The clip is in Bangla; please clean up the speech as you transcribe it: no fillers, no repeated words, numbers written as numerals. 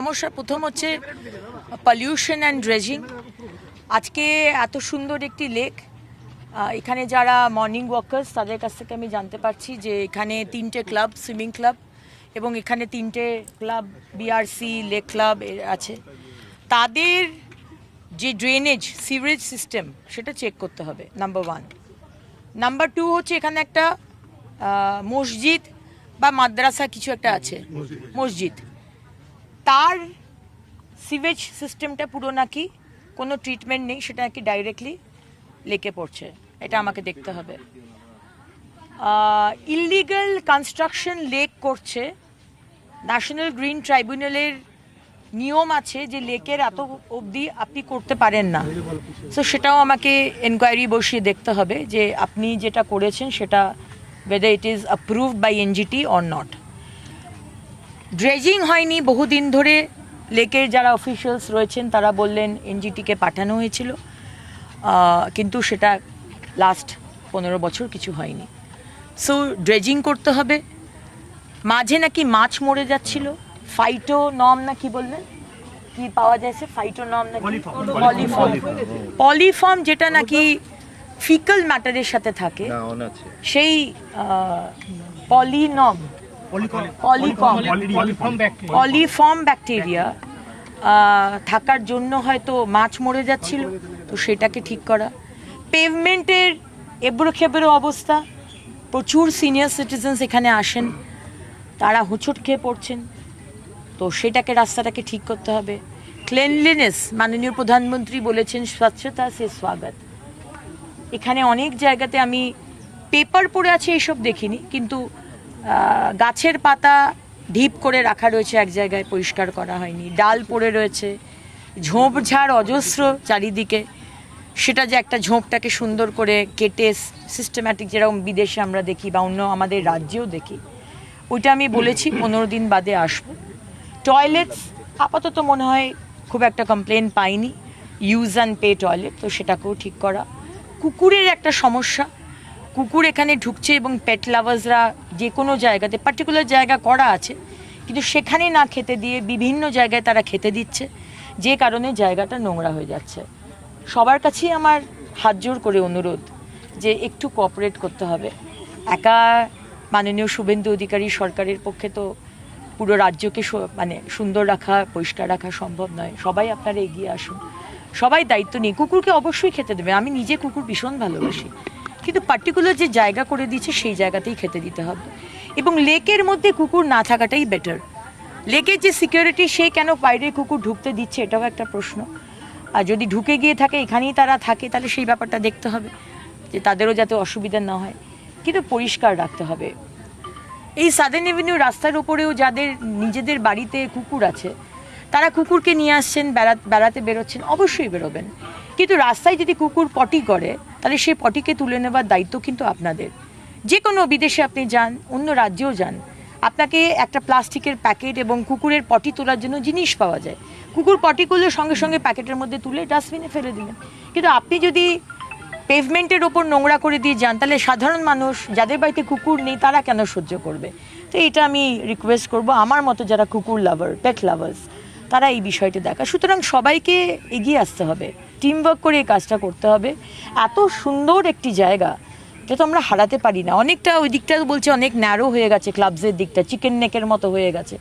সমস্যা প্রথম হচ্ছে পলিউশন অ্যান্ড ড্রেজিং। আজকে এত সুন্দর একটি লেক, এখানে যারা মর্নিং ওয়াকার্স তাদের কাছ থেকে আমি জানতে পারছি যে এখানে 3টে ক্লাব, সুইমিং ক্লাব এবং এখানে 3টে ক্লাব বিআরসি লেক ক্লাব আছে। তাদের যে ড্রেনেজ সিভারেজ সিস্টেম সেটা চেক করতে হবে, নাম্বার 1। নাম্বার 2 হচ্ছে এখানে একটা মসজিদ বা মাদ্রাসা কিছু একটা আছে, মসজিদ, তার সিভেজ সিস্টেমটা পুরো নাকি কোনো ট্রিটমেন্ট নেই, সেটা নাকি ডাইরেক্টলি লেকে পড়ছে, এটা আমাকে দেখতে হবে। ইললিগাল কনস্ট্রাকশন লেক করছে, ন্যাশনাল গ্রিন ট্রাইব্যুনালের নিয়ম আছে যে লেকের এত অবধি আপনি করতে পারেন না, সো সেটাও আমাকে এনকোয়ারি বসিয়ে দেখতে হবে যে আপনি যেটা করেছেন সেটা whether it is approved by NGT or not. Dredging হয়নি বহুদিন ধরে, লেকের যারা অফিসিয়ালস রয়েছেন তারা বললেন এনজিটিকে পাঠানো হয়েছিল, কিন্তু সেটা লাস্ট 15 বছর কিছু হয়নি। সো ড্রেজিং করতে হবে। মাঝে নাকি মাছ মরে যাচ্ছিল, ফাইটোনম না কি বললেন, কি পাওয়া যাচ্ছে ফাইটোনম না পলিফর্ম, যেটা নাকি ফিকাল ম্যাটারের সাথে থাকে, সেই পলিফর্ম ব্যাকটেরিয়া থাকার জন্য হয়তো মাছ মরে যাচ্ছিল, তো সেটাকে ঠিক করা। পেভমেন্টের এবড়ো খেবড়ো অবস্থা, প্রচুর সিনিয়র সিটিজেন্স এখানে আসেন, তারা হোঁচট খেয়ে পড়ছেন, তো সেটাকে রাস্তাটাকে ঠিক করতে হবে। ক্লিনলিনেস, মাননীয় প্রধানমন্ত্রী বলেছেন স্বচ্ছতা সে স্বাগত। এখানে অনেক জায়গাতে আমি পেপার পড়ে আছে এইসব দেখিনি, কিন্তু গাছের পাতা ঢিপ করে রাখা রয়েছে এক জায়গায়, পরিষ্কার করা হয়নি, ডাল পড়ে রয়েছে, ঝোপঝাড় অজস্র চারিদিকে, সেটা যে একটা ঝোপটাকে সুন্দর করে কেটে সিস্টেম্যাটিক যেরকম বিদেশে আমরা দেখি বা অন্য আমাদের রাজ্যেও দেখি, ওইটা আমি বলেছি 15 দিন বাদে আসবো। টয়লেটস আপাতত মনে হয় খুব একটা কমপ্লেন পাইনি, ইউজ অ্যান্ড পে টয়লেট, তো সেটাকেও ঠিক করা। কুকুরের একটা সমস্যা, কুকুর এখানে ঢুকছে এবং পেট লাভার্সরা যে কোনো জায়গাতে পার্টিকুলার জায়গা করা আছে, কিন্তু সেখানে না খেতে দিয়ে বিভিন্ন জায়গায় তারা খেতে দিচ্ছে, যে কারণে জায়গাটা নোংরা হয়ে যাচ্ছে। সবার কাছেই আমার হাত জোর করে অনুরোধ যে একটু কোঅপারেট করতে হবে। একা মাননীয় শুভেন্দু অধিকারী সরকারের পক্ষে তো পুরো রাজ্যকে মানে সুন্দর রাখা, পরিষ্কার রাখা সম্ভব নয়। সবাই আপনারা এগিয়ে আসুন, সবাই দায়িত্ব নিয়ে। কুকুরকে অবশ্যই খেতে দেবে, আমি নিজে কুকুর ভীষণ ভালোবাসি, কিন্তু পার্টিকুলার যে জায়গা করে দিচ্ছে সেই জায়গাতেই খেতে দিতে হবে। এবং লেকের মধ্যে কুকুর না থাকাটাই বেটার। লেকের যে সিকিউরিটি, সে কেন বাইরের কুকুর ঢুকতে দিচ্ছে, এটাও একটা প্রশ্ন। আর যদি ঢুকে গিয়ে থাকে, এখানেই তারা থাকে, তাহলে সেই ব্যাপারটা দেখতে হবে যে তাদেরও যাতে অসুবিধা না হয়, কিন্তু পরিষ্কার রাখতে হবে। এই সাদার্ন এভিনিউ রাস্তার উপরেও যাদের নিজেদের বাড়িতে কুকুর আছে, তারা কুকুরকে নিয়ে আসছেন, বেড়াতে বেরোচ্ছেন, অবশ্যই বেরোবেন, কিন্তু রাস্তায় যদি কুকুর পটি করে তাহলে সেই পটিকে তুলে নেবার দায়িত্ব কিন্তু আপনাদের। যে কোনো বিদেশে আপনি যান, অন্য রাজ্যেও যান, আপনাকে একটা প্লাস্টিকের প্যাকেট এবং কুকুরের পটি তোলার জন্য জিনিস পাওয়া যায়। কুকুর পটি করলে সঙ্গে সঙ্গে প্যাকেটের মধ্যে তুলে ডাস্টবিনে ফেলে দিলেন, কিন্তু আপনি যদি পেভমেন্টের ওপর নোংরা করে দিয়ে যান, তাহলে সাধারণ মানুষ যাদের বাড়িতে কুকুর নেই তারা কেন সহ্য করবে? তো এটা আমি রিকোয়েস্ট করব, আমার মতো যারা কুকুর লাভার, পেট লাভার্স, তারা এই বিষয়টি দেখা। সুতরাং সবাইকে এগিয়ে আসতে হবে, টিমওয়ার্ক করে এই কাজটা করতে হবে। এত সুন্দর একটি জায়গা, এটা তো আমরা হারাতে পারি না। অনেকটা ওই দিকটা বলছে অনেক ন্যারো হয়ে গেছে, ক্লাবসের দিকটা চিকেন নেকের মতো হয়ে গেছে।